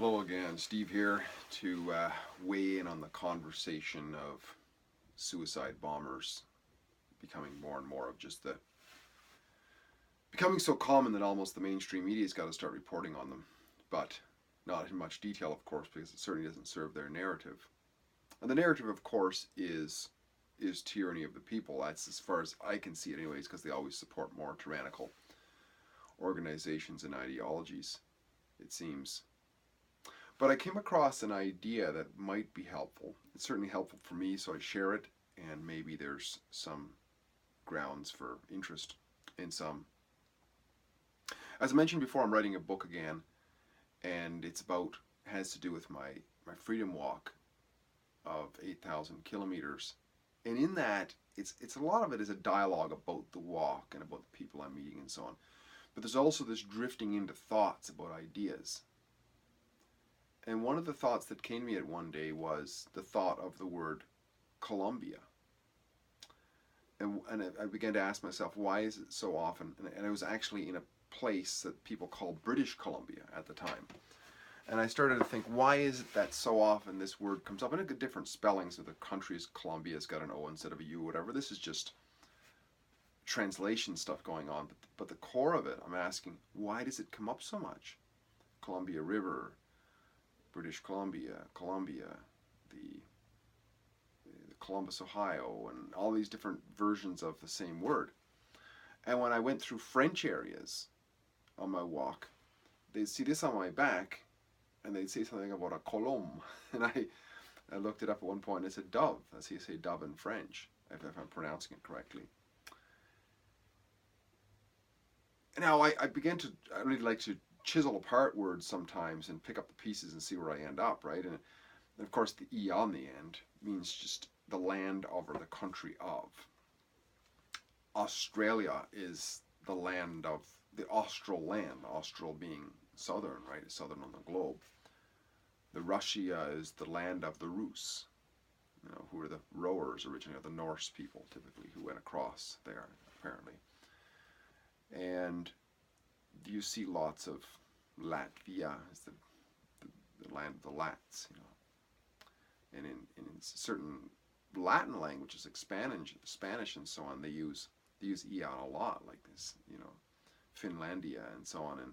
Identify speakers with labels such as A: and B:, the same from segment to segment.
A: Hello again, Steve here to weigh in on the conversation of suicide bombers becoming more and more of just the becoming so common that almost the mainstream media's got to start reporting on them, but not in much detail, of course, because it certainly doesn't serve their narrative. And the narrative, of course, is tyranny of the people. That's as far as I can see it, anyways, because they always support more tyrannical organizations and ideologies. It seems. But I came across an idea that might be helpful. It's certainly helpful for me, so I share it, and maybe there's some grounds for interest in some. As I mentioned before, I'm writing a book again, and has to do with my freedom walk of 8,000 kilometers. And in that, it's a lot of it is a dialogue about the walk and about the people I'm meeting and so on. But there's also this drifting into thoughts about ideas. And one of the thoughts that came to me at one day was the thought of the word Colombia. And I began to ask myself, why is it so often? And I was actually in a place that people called British Columbia at the time. And I started to think, why is it that so often this word comes up? And it different spellings of the countries. Colombia's got an O instead of a U, whatever. This is just translation stuff going on. But the core of it, I'm asking, why does it come up so much? Columbia River, British Columbia, the Columbus, Ohio, and all these different versions of the same word. And when I went through French areas on my walk, they'd see this on my back, and they'd say something about a colombe. And I looked it up at one point, and it's a dove. That's how you say dove in French, if I'm pronouncing it correctly. Now, I really like to chisel apart words sometimes and pick up the pieces and see where I end up, right? And of course, the E on the end means just the land of or the country of. Australia is the land of the austral land, austral being southern, right? It's southern on the globe. The Russia is the land of the Rus, who are the rowers originally, or the Norse people typically, who went across there, apparently. And you see lots of Latvia is the land of the Lats, and in certain Latin languages, like Spanish and so on, they use "ian" a lot, like this, Finlandia and so on, and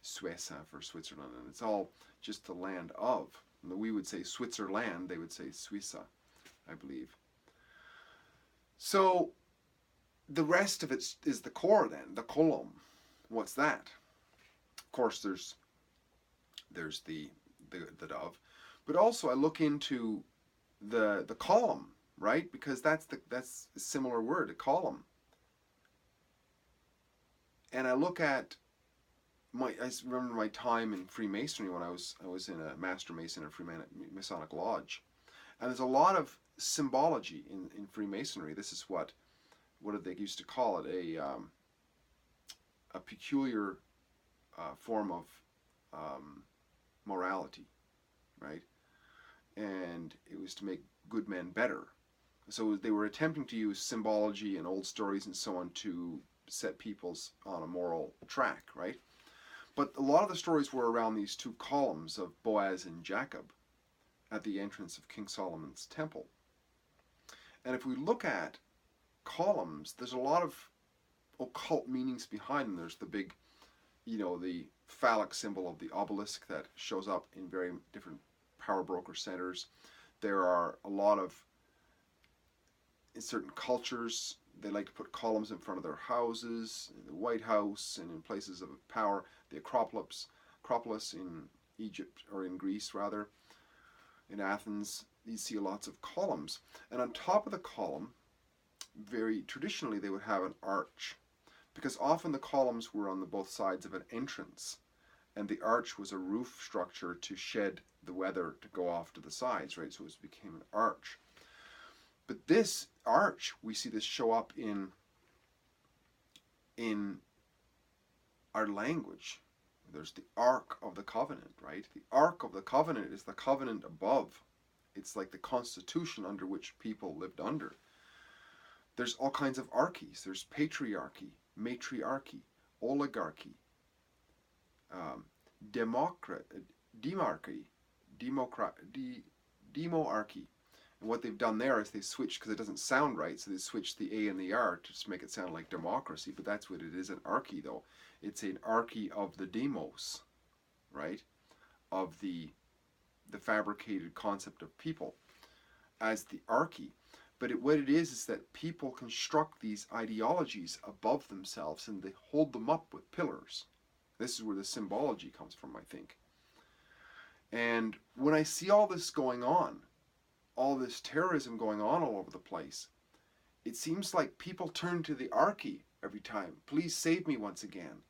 A: Suecia for Switzerland, and it's all just the land of. We would say Switzerland, they would say Suiza, I believe. So the rest of it is the core then, the column. What's that? Of course, there's the dove, but also I look into the column, right? Because that's a similar word, a column. And I look at I remember my time in Freemasonry when I was in a Master Mason at Freemasonic Lodge, and there's a lot of symbology in Freemasonry. This is what did they used to call it, a peculiar form of morality, right? And it was to make good men better. So they were attempting to use symbology and old stories and so on to set peoples on a moral track, right? But a lot of the stories were around these two columns of Boaz and Jacob at the entrance of King Solomon's temple. And if we look at columns, there's a lot of occult meanings behind them. There's the big, the phallic symbol of the obelisk that shows up in very different power broker centers. There are a lot of, in certain cultures, they like to put columns in front of their houses, in the White House, and in places of power. The Acropolis in Egypt, or in Greece rather, in Athens, you see lots of columns. And on top of the column, very traditionally, they would have an arch, because often the columns were on both sides of an entrance, and the arch was a roof structure to shed the weather to go off to the sides, right? So it became an arch. But this arch, we see this show up in our language. There's the Ark of the Covenant, right? The Ark of the Covenant is the covenant above. It's like the constitution under which people lived under. There's all kinds of archies. There's patriarchy, matriarchy, oligarchy, demarchy, demoarchy. And what they've done there is they switched, because it doesn't sound right, so they switched the A and the R to just make it sound like democracy. But that's what it is, an archy, though. It's an archy of the demos, right? Of the fabricated concept of people as the archy. But what it is that people construct these ideologies above themselves and they hold them up with pillars. This is where the symbology comes from, I think. And when I see all this going on, all this terrorism going on all over the place, it seems like people turn to the archy every time. Please save me once again.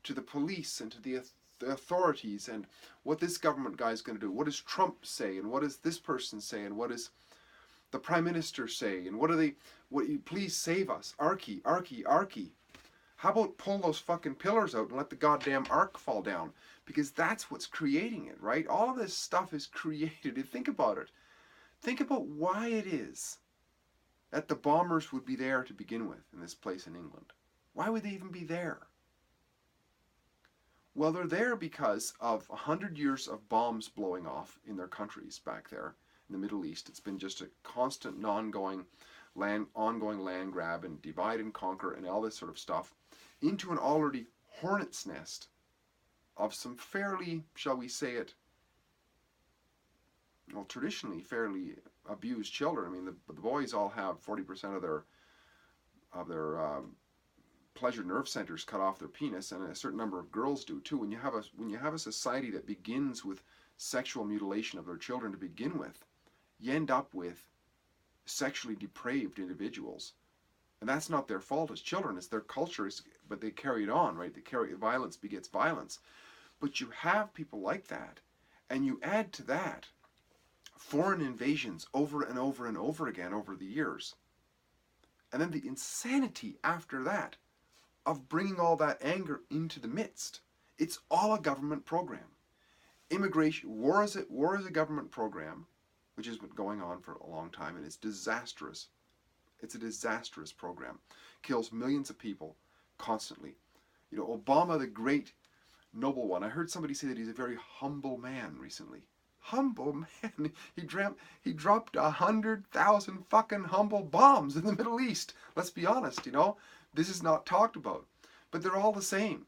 A: To the police and to the authorities, and what this government guy is going to do. What does Trump say? And what does this person say? And what does the Prime Minister say? And what do they, please save us. Archy, archy, archy. How about pull those fucking pillars out and let the goddamn ark fall down? Because that's what's creating it, right? All of this stuff is created. Think about it. Think about why it is that the bombers would be there to begin with in this place in England. Why would they even be there? Well, they're there because of 100 years of bombs blowing off in their countries back there in the Middle East. It's been just a constant, ongoing land grab and divide and conquer and all this sort of stuff into an already hornet's nest of some fairly, shall we say it, well, traditionally fairly abused children. I mean, the boys all have 40% of their pleasure nerve centers cut off their penis, and a certain number of girls do too. When you have a society that begins with sexual mutilation of their children to begin with, you end up with sexually depraved individuals, and that's not their fault as children. It's their culture, but they carry it on, right? They carry violence begets violence. But you have people like that, and you add to that foreign invasions over and over and over again over the years, and then the insanity after that of bringing all that anger into the midst. It's all a government program. Immigration, war is a government program, which has been going on for a long time, and it's disastrous. It's a disastrous program. Kills millions of people constantly. You know, Obama, the great noble one. I heard somebody say that he's a very humble man recently. Humble man. He dropped 100,000 fucking humble bombs in the Middle East. Let's be honest, you know. This is not talked about, but they're all the same.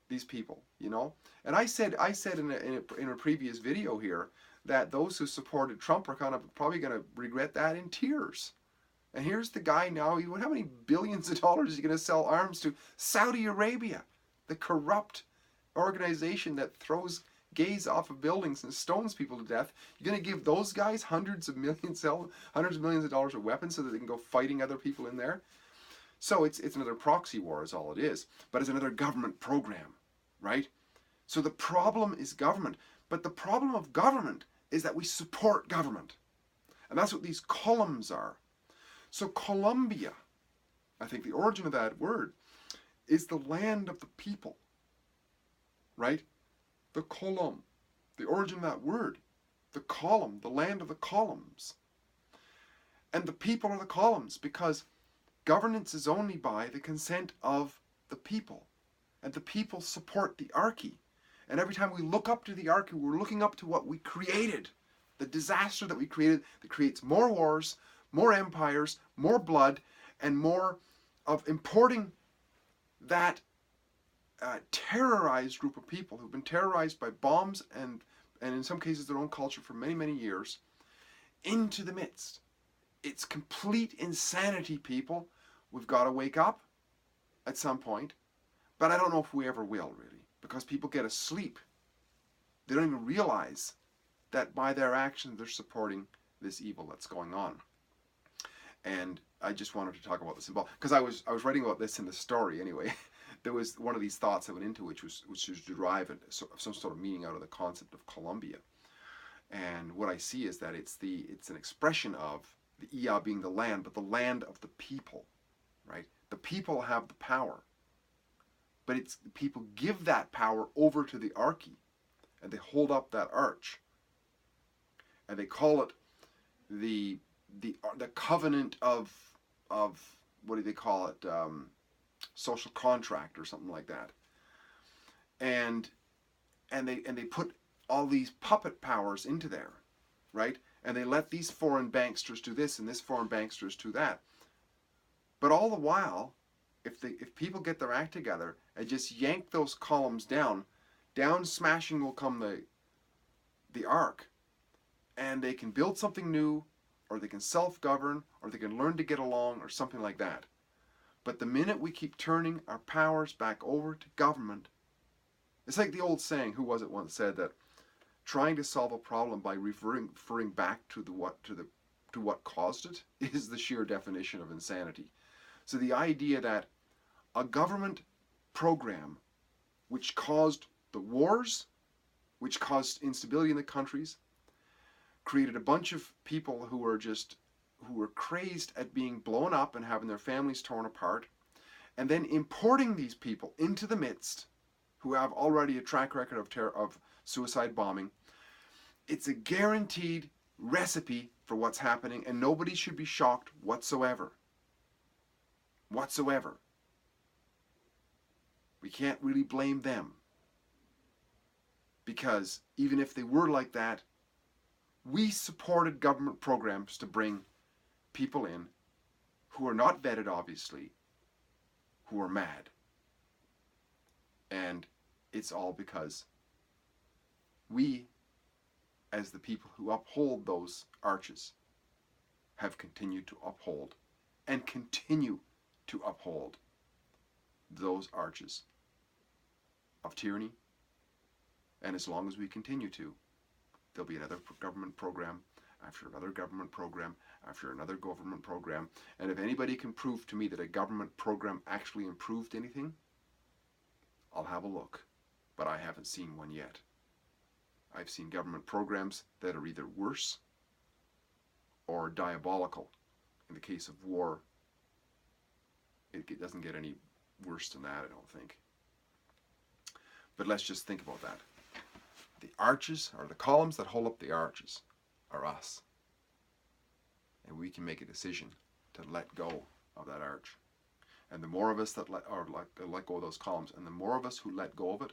A: These people, you know. And I said in a previous video here that those who supported Trump are probably going to regret that in tears. And here's the guy now. How many billions of dollars is he going to sell arms to? Saudi Arabia, the corrupt organization that throws gays off of buildings and stones people to death. You're going to give those guys hundreds of millions of dollars of weapons so that they can go fighting other people in there? So it's another proxy war is all it is, but it's another government program, right? So the problem is government, but the problem of government is that we support government. And that's what these columns are. So Colombia, I think the origin of that word, is the land of the people, right? The column, the origin of that word, the column, the land of the columns. And the people are the columns because governance is only by the consent of the people. And the people support the archy. And every time we look up to the archy, we're looking up to what we created. The disaster that we created that creates more wars, more empires, more blood, and more of importing that terrorized group of people who've been terrorized by bombs and in some cases their own culture for many, many years into the midst. It's complete insanity, people. We've got to wake up at some point, but I don't know if we ever will, really, because people get asleep. They don't even realize that by their actions they're supporting this evil that's going on. And I just wanted to talk about the symbol because I was writing about this in the story anyway. There was one of these thoughts that went into which was to derive some sort of meaning out of the concept of Colombia. And what I see is that it's an expression of the Iya being the land, but the land of the people, right? The people have the power, but it's the people give that power over to the archy, and they hold up that arch, and they call it the covenant of what do they call it? Social contract or something like that. And they put all these puppet powers into there, right? And they let these foreign banksters do this and this foreign banksters do that. But all the while, if people get their act together and just yank those columns down, down smashing will come the arc, and they can build something new, or they can self-govern, or they can learn to get along, or something like that. But the minute we keep turning our powers back over to government, it's like the old saying, who was it once said that trying to solve a problem by referring back to what caused it is the sheer definition of insanity. So the idea that a government program which caused the wars, which caused instability in the countries, created a bunch of people who were crazed at being blown up and having their families torn apart, and then importing these people into the midst, who have already a track record of suicide bombing. It's a guaranteed recipe for what's happening, and nobody should be shocked whatsoever. Whatsoever. We can't really blame them, because even if they were like that, we supported government programs to bring people in who are not vetted, obviously, who are mad. And it's all because we, as the people who uphold those arches, have continued to uphold and continue to uphold those arches of tyranny. And as long as we continue to, there'll be another government program after another government program after another government program. And if anybody can prove to me that a government program actually improved anything, I'll have a look. But I haven't seen one yet. I've seen government programs that are either worse or diabolical. In the case of war, it doesn't get any worse than that, I don't think. But let's just think about that. The arches, or the columns that hold up the arches, are us. And we can make a decision to let go of that arch. And the more of us that let go of those columns, and the more of us who let go of it,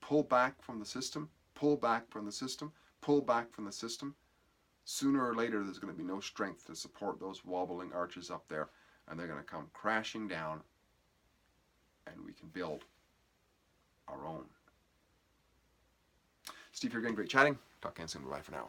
A: pull back from the system, pull back from the system, pull back from the system, sooner or later there's going to be no strength to support those wobbling arches up there, and they're going to come crashing down, and we can build our own. Steve here again, great chatting. Talk again soon. Bye for now.